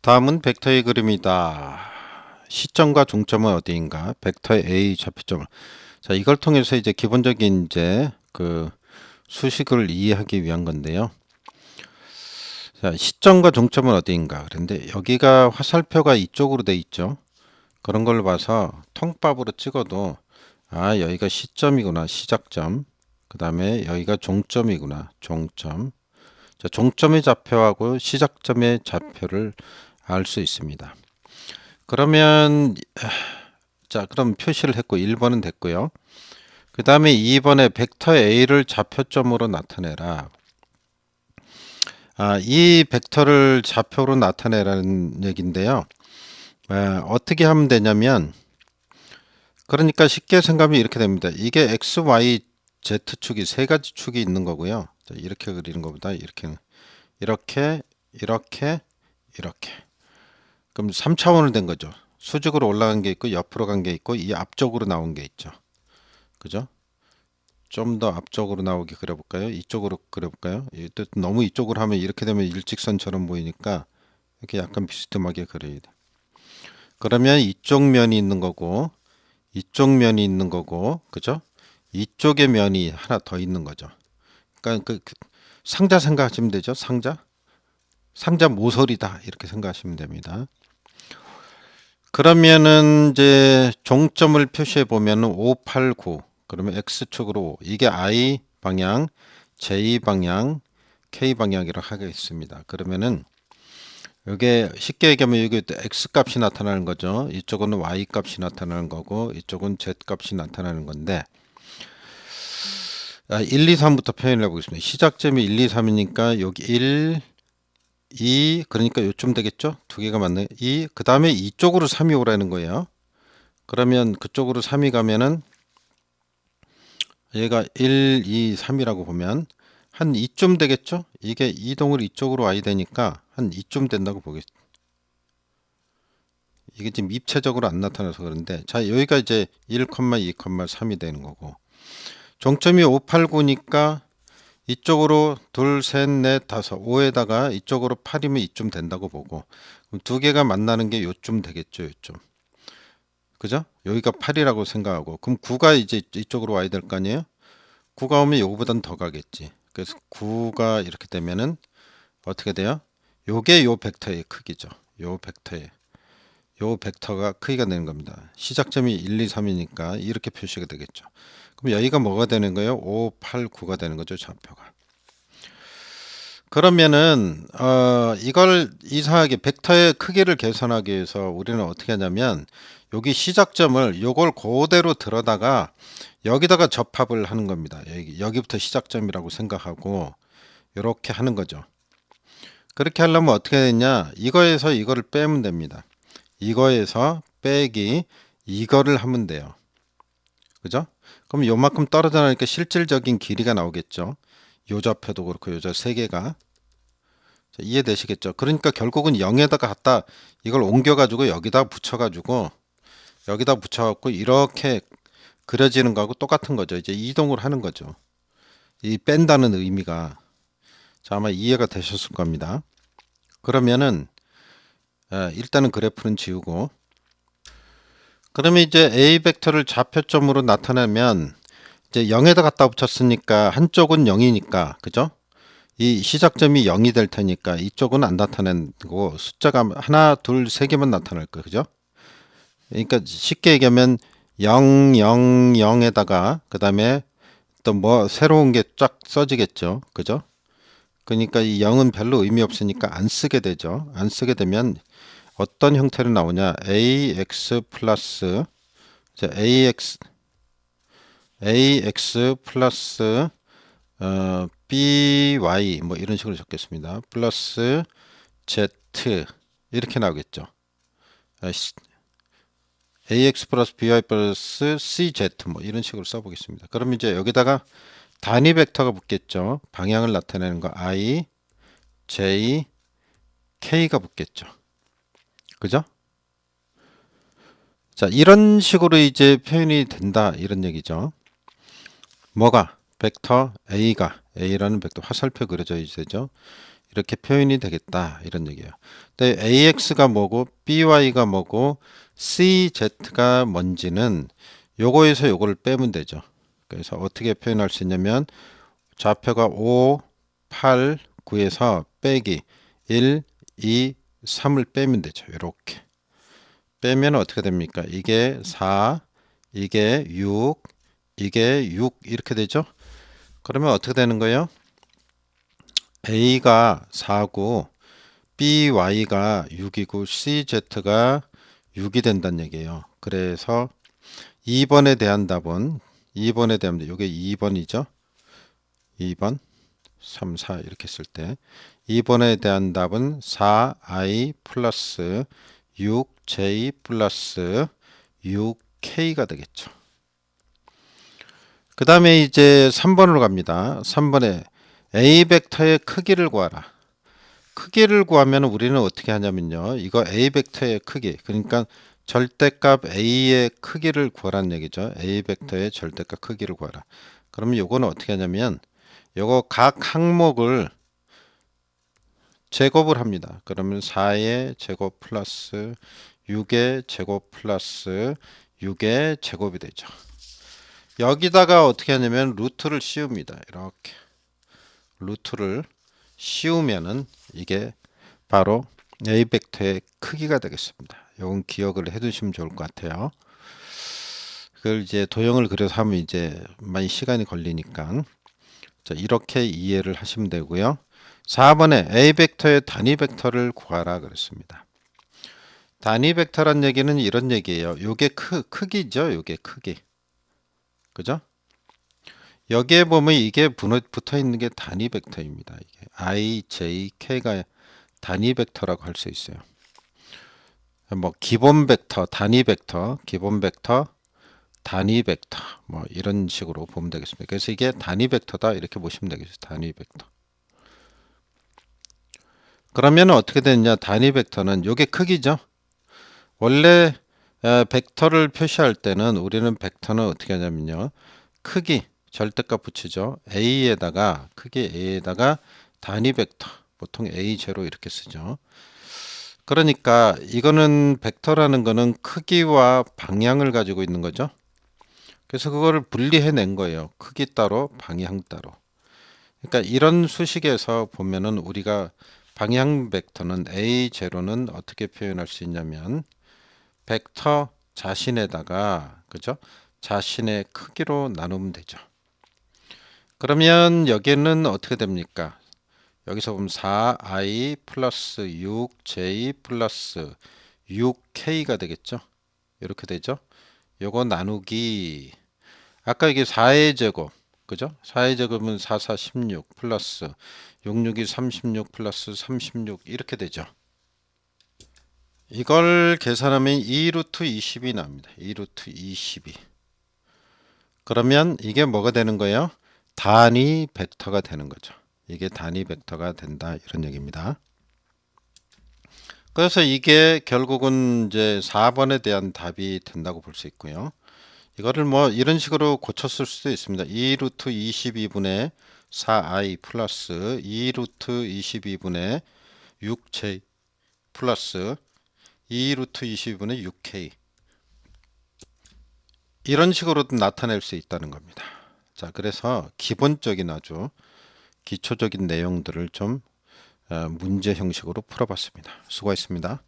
다음은 벡터의 그림이다. 시점과 종점은 어디인가? 벡터의 A 좌표점을. 자, 이걸 통해서 이제 기본적인 이제 그 수식을 이해하기 위한 건데요. 자, 시점과 종점은 어디인가? 그런데 여기가 화살표가 이쪽으로 돼 있죠. 그런 걸 봐서 통밥으로 찍어도 아, 여기가 시점이구나. 시작점. 그 다음에 여기가 종점이구나. 종점. 자, 종점의 좌표하고 시작점의 좌표를 알 수 있습니다. 그러면 자, 그럼 표시를 했고 1번은 됐고요. 그 다음에 2번에 벡터 A를 좌표점으로 나타내라. 이 벡터를 좌표로 나타내라는 얘기인데요. 어떻게 하면 되냐면 그러니까 쉽게 생각하면 이렇게 됩니다. 이게 X, Y, Z축이 세 가지 축이 있는 거고요. 자, 이렇게 그리는 것보다 이렇게 이렇게 그럼 3차원을 된 거죠. 수직으로 올라간 게 있고 옆으로 간 게 있고 이 앞쪽으로 나온 게 있죠. 그죠? 좀 더 앞쪽으로 나오게 그려볼까요? 이쪽으로 그려볼까요? 너무 이쪽으로 하면 이렇게 되면 일직선처럼 보이니까 이렇게 약간 비스듬하게 그려야 돼. 그러면 이쪽 면이 있는 거고 이쪽 면이 있는 거고 그죠? 이쪽에 면이 하나 더 있는 거죠. 그러니까 그 상자 생각하시면 되죠. 상자 모서리다 이렇게 생각하시면 됩니다. 그러면은 이제 종점을 표시해 보면은 5, 8, 9. 그러면 X축으로 5. 이게 I 방향, J 방향, K 방향이라고 하겠습니다. 그러면은 이게 쉽게 얘기하면 여기 X 값이 나타나는 거죠. 이쪽은 Y 값이 나타나는 거고 이쪽은 Z 값이 나타나는 건데 1, 2, 3부터 표현해 보겠습니다. 시작점이 1, 2, 3이니까 여기 1, 2 그러니까 요쯤 되겠죠? 두 개가 맞네. 2 그 다음에 이쪽으로 3이 오라는 거예요. 그러면 그쪽으로 3이 가면은 얘가 1, 2, 3이라고 보면 한 이쯤 되겠죠? 이게 이동을 이쪽으로 와야 되니까 한 이쯤 된다고 보겠습니다. 이게 지금 입체적으로 안 나타나서 그런데 자 여기가 이제 1, 2, 3이 되는 거고 종점이 5, 8, 9니까 이쪽으로 둘, 셋, 넷, 다섯, 5에다가 이쪽으로 8이면 이쯤 된다고 보고 그럼 두 개가 만나는 게 요쯤 되겠죠, 요쯤. 그죠? 여기가 8이라고 생각하고 그럼 9가 이제 이쪽으로 와야 될 거 아니에요? 9가 오면 요거보단 더 가겠지. 그래서 9가 이렇게 되면은 어떻게 돼요? 요게 요 벡터의 크기죠. 요 벡터가 크기가 되는 겁니다. 시작점이 1, 2, 3이니까 이렇게 표시가 되겠죠. 그럼 여기가 뭐가 되는 거예요? 5, 8, 9가 되는 거죠, 좌표가. 그러면은 이걸 이상하게 벡터의 크기를 계산하기 위해서 우리는 어떻게 하냐면 여기 시작점을 요걸 그대로 들어다가 여기다가 접합을 하는 겁니다. 여기부터 시작점이라고 생각하고 이렇게 하는 거죠. 그렇게 하려면 어떻게 되냐? 이거에서 이거를 빼면 됩니다. 이거에서 빼기 이거를 하면 돼요. 그죠? 그럼 요만큼 떨어져 나니까 실질적인 길이가 나오겠죠. 요 좌표도 그렇고 요 좌표 세 개가 이해되시겠죠? 그러니까 결국은 0에다가 갖다 이걸 옮겨가지고 여기다 붙여갖고 이렇게 그려지는 거하고 똑같은 거죠. 이제 이동을 하는 거죠. 이 뺀다는 의미가 자 아마 이해가 되셨을 겁니다. 그러면은 일단은 그래프는 지우고 그러면 이제 A 벡터를 좌표점으로 나타내면 이제 0에다 갖다 붙였으니까 한쪽은 0이니까 그죠? 이 시작점이 0이 될 테니까 이쪽은 안 나타내고 숫자가 하나, 둘, 세 개만 나타날 거예요. 그죠? 그러니까 쉽게 얘기하면 0, 0, 0에다가 그 다음에 또 뭐 새로운 게 쫙 써지겠죠. 그죠? 그러니까 이 0은 별로 의미 없으니까 안 쓰게 되죠. 안 쓰게 되면 어떤 형태로 나오냐? ax 플러스 자, ax 플러스 by 뭐 이런 식으로 적겠습니다. 플러스 z 이렇게 나오겠죠. ax 플러스 by 플러스 cz 뭐 이런 식으로 써보겠습니다. 그럼 이제 여기다가 단위 벡터가 붙겠죠. 방향을 나타내는 거 i, j, k가 붙겠죠. 그죠? 자, 이런 식으로 이제 표현이 된다 이런 얘기죠. 뭐가? 벡터 a가 a라는 벡터 화살표 그려져 있죠. 이렇게 표현이 되겠다 이런 얘기예요. 근데 AX가 뭐고 BY가 뭐고 CZ가 뭔지는 요거에서 요거를 빼면 되죠. 그래서 어떻게 표현할 수 있냐면 좌표가 5, 8, 9에서 빼기 1, 2, 3을 빼면 되죠. 이렇게 빼면 어떻게 됩니까? 이게 4, 이게 6, 이게 6 이렇게 되죠. 그러면 어떻게 되는 거예요? A가 4고 BY가 6이고 CZ가 6이 된다는 얘기예요. 그래서 2번에 대한 답은 2번에 대한 이게 2번이죠. 2번 3, 4 이렇게 쓸 때 2번에 대한 답은 4i 플러스 6j 플러스 6k가 되겠죠. 그 다음에 이제 3번으로 갑니다. 3번에 A 벡터의 크기를 구하라. 크기를 구하면 우리는 어떻게 하냐면요. 이거 A 벡터의 크기, 그러니까 절대값 A의 크기를 구하라는 얘기죠. A 벡터의 절대값 크기를 구하라. 그러면 요거는 어떻게 하냐면 요거 각 항목을 제곱을 합니다. 그러면 4의 제곱 플러스 6의 제곱 플러스 6의 제곱이 되죠. 여기다가 어떻게 하냐면 루트를 씌웁니다. 이렇게 루트를 씌우면은 이게 바로 A 벡터의 크기가 되겠습니다. 이건 기억을 해두시면 좋을 것 같아요. 그걸 이제 도형을 그려서 하면 이제 많이 시간이 걸리니까 자, 이렇게 이해를 하시면 되고요. 4번에 A 벡터의 단위 벡터를 구하라 그랬습니다. 단위 벡터란 얘기는 이런 얘기예요. 요게 크기죠. 요게 크기. 그죠? 여기에 보면 이게 붙어 있는 게 단위 벡터입니다. 이게 I, J, K가 단위 벡터라고 할 수 있어요. 뭐 기본 벡터, 단위 벡터, 기본 벡터, 단위 벡터 뭐 이런 식으로 보면 되겠습니다. 그래서 이게 단위 벡터다 이렇게 보시면 되겠어요. 단위 벡터. 그러면 어떻게 되느냐? 단위 벡터는 요게 크기죠. 원래 벡터를 표시할 때는 우리는 벡터는 어떻게 하냐면요. 크기 절대값 붙이죠. A에다가 크기 A에다가 단위 벡터 보통 A0 이렇게 쓰죠. 그러니까 이거는 벡터라는 거는 크기와 방향을 가지고 있는 거죠. 그래서 그거를 분리해 낸 거예요. 크기 따로 방향 따로. 그러니까 이런 수식에서 보면은 우리가 방향 벡터는 A0는 어떻게 표현할 수 있냐면 벡터 자신에다가 그죠? 자신의 크기로 나누면 되죠. 그러면 여기는 어떻게 됩니까? 여기서 보면 4i 플러스 6j 플러스 6k가 되겠죠. 이렇게 되죠. 요거 나누기 아까 이게 4의 제곱 그죠? 4의 제곱은 4, 4, 16 플러스 6, 6이 36 플러스 36 이렇게 되죠. 이걸 계산하면 2루트 20이 납니다. 2루트 22. 그러면 이게 뭐가 되는 거예요? 단위 벡터가 되는 거죠. 이게 단위 벡터가 된다 이런 얘기입니다. 그래서 이게 결국은 이제 4번에 대한 답이 된다고 볼 수 있고요. 이거를 뭐 이런 식으로 고쳤을 수도 있습니다. 2루트 22분의 4i 플러스 2루트 22분의 6j 플러스 2루트 22분의 6k 이런 식으로도 나타낼 수 있다는 겁니다. 자, 그래서 기본적인 아주 기초적인 내용들을 좀 문제 형식으로 풀어봤습니다. 수고했습니다.